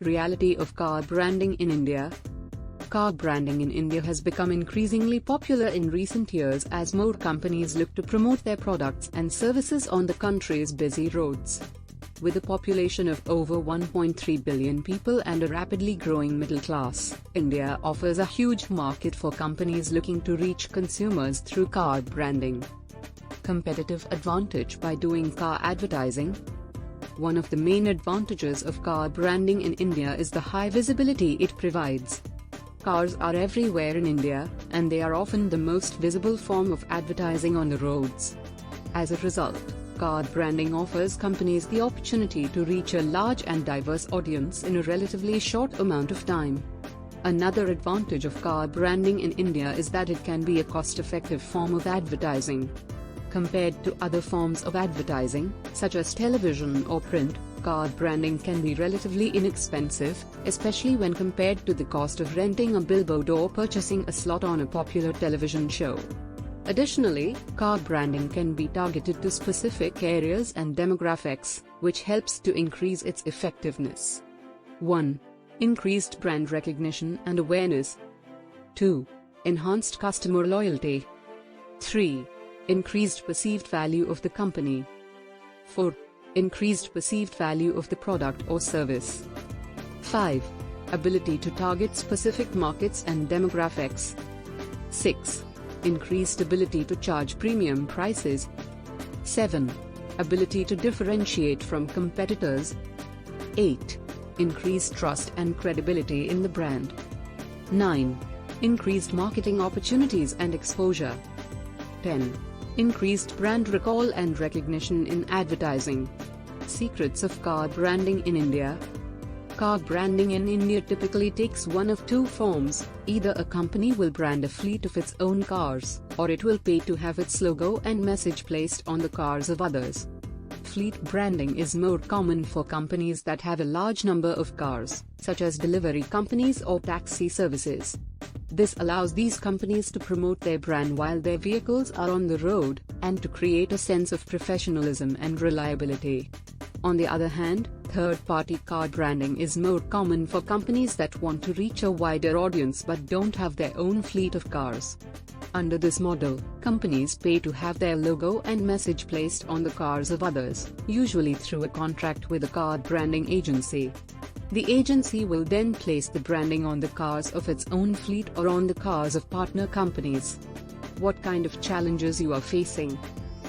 Reality of car branding in India. Car branding in India has become increasingly popular in recent years as more companies look to promote their products and services on the country's busy roads. With a population of over 1.3 billion people and a rapidly growing middle class, India offers a huge market for companies looking to reach consumers through car branding. Competitive advantage by doing car advertising. One of the main advantages of car branding in India is the high visibility it provides. Cars are everywhere in India, and they are often the most visible form of advertising on the roads. As a result, car branding offers companies the opportunity to reach a large and diverse audience in a relatively short amount of time. Another advantage of car branding in India is that it can be a cost-effective form of advertising. Compared to other forms of advertising, such as television or print, car branding can be relatively inexpensive, especially when compared to the cost of renting a billboard or purchasing a slot on a popular television show. Additionally, car branding can be targeted to specific areas and demographics, which helps to increase its effectiveness. 1. Increased brand recognition and awareness. 2. Enhanced customer loyalty. 3. Increased perceived value of the company. 4. Increased perceived value of the product or service. 5. Ability to target specific markets and demographics. 6. Increased ability to charge premium prices. 7. Ability to differentiate from competitors. 8. Increased trust and credibility in the brand. 9. Increased marketing opportunities and exposure. 10. Increased brand recall and recognition in advertising. Secrets of car branding in India. Car branding in India typically takes one of two forms: either a company will brand a fleet of its own cars, or it will pay to have its logo and message placed on the cars of others. Fleet branding is more common for companies that have a large number of cars, such as delivery companies or taxi services. This allows these companies to promote their brand while their vehicles are on the road, and to create a sense of professionalism and reliability. On the other hand, third-party car branding is more common for companies that want to reach a wider audience but don't have their own fleet of cars. Under this model, companies pay to have their logo and message placed on the cars of others, usually through a contract with a car branding agency. The agency will then place the branding on the cars of its own fleet or on the cars of partner companies. What kind of challenges you are facing?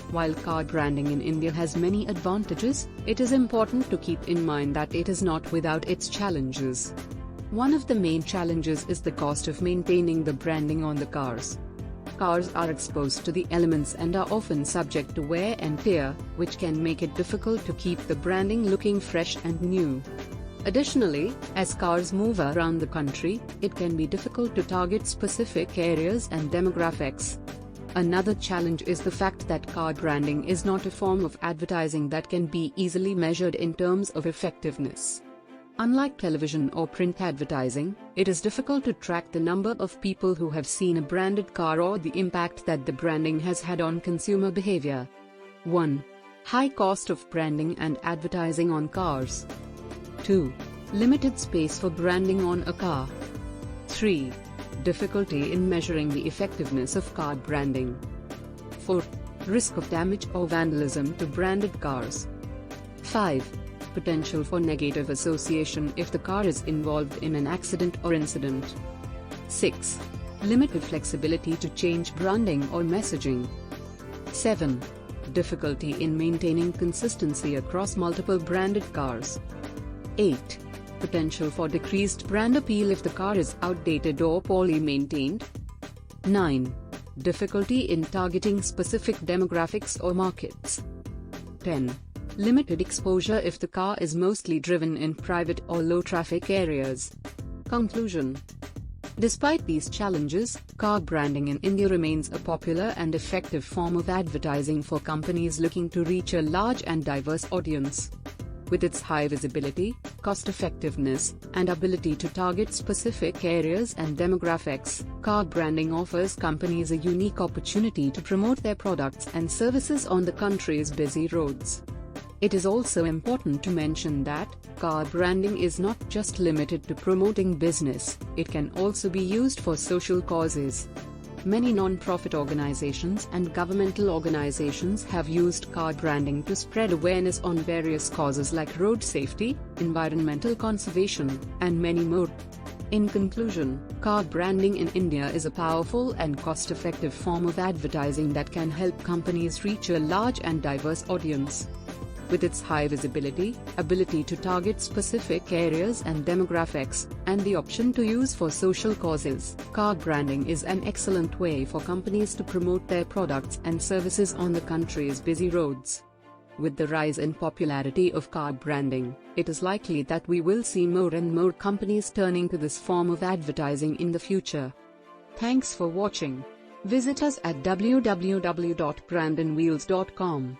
While car branding in India has many advantages, it is important to keep in mind that it is not without its challenges. One of the main challenges is the cost of maintaining the branding on the cars. Cars are exposed to the elements and are often subject to wear and tear, which can make it difficult to keep the branding looking fresh and new. Additionally, as cars move around the country, it can be difficult to target specific areas and demographics. Another challenge is the fact that car branding is not a form of advertising that can be easily measured in terms of effectiveness. Unlike television or print advertising, it is difficult to track the number of people who have seen a branded car or the impact that the branding has had on consumer behavior. 1. High cost of branding and advertising on cars. 2. Limited space for branding on a car. 3. Difficulty in measuring the effectiveness of car branding. 4. Risk of damage or vandalism to branded cars. 5. Potential for negative association if the car is involved in an accident or incident. 6. Limited flexibility to change branding or messaging. 7. Difficulty in maintaining consistency across multiple branded cars. 8. Potential for decreased brand appeal if the car is outdated or poorly maintained. 9. Difficulty in targeting specific demographics or markets. 10. Limited exposure if the car is mostly driven in private or low-traffic areas. Conclusion. Despite these challenges, car branding in India remains a popular and effective form of advertising for companies looking to reach a large and diverse audience. With its high visibility, cost-effectiveness, and ability to target specific areas and demographics, car branding offers companies a unique opportunity to promote their products and services on the country's busy roads. It is also important to mention that car branding is not just limited to promoting business, it can also be used for social causes. Many non-profit organizations and governmental organizations have used car branding to spread awareness on various causes like road safety, environmental conservation, and many more. In conclusion, car branding in India is a powerful and cost-effective form of advertising that can help companies reach a large and diverse audience. With its high visibility, ability to target specific areas and demographics, and the option to use for social causes, car branding is an excellent way for companies to promote their products and services on the country's busy roads. With the rise in popularity of car branding, it is likely that we will see more and more companies turning to this form of advertising in the future. Thanks for watching. Visit us at www.brandonwheels.com.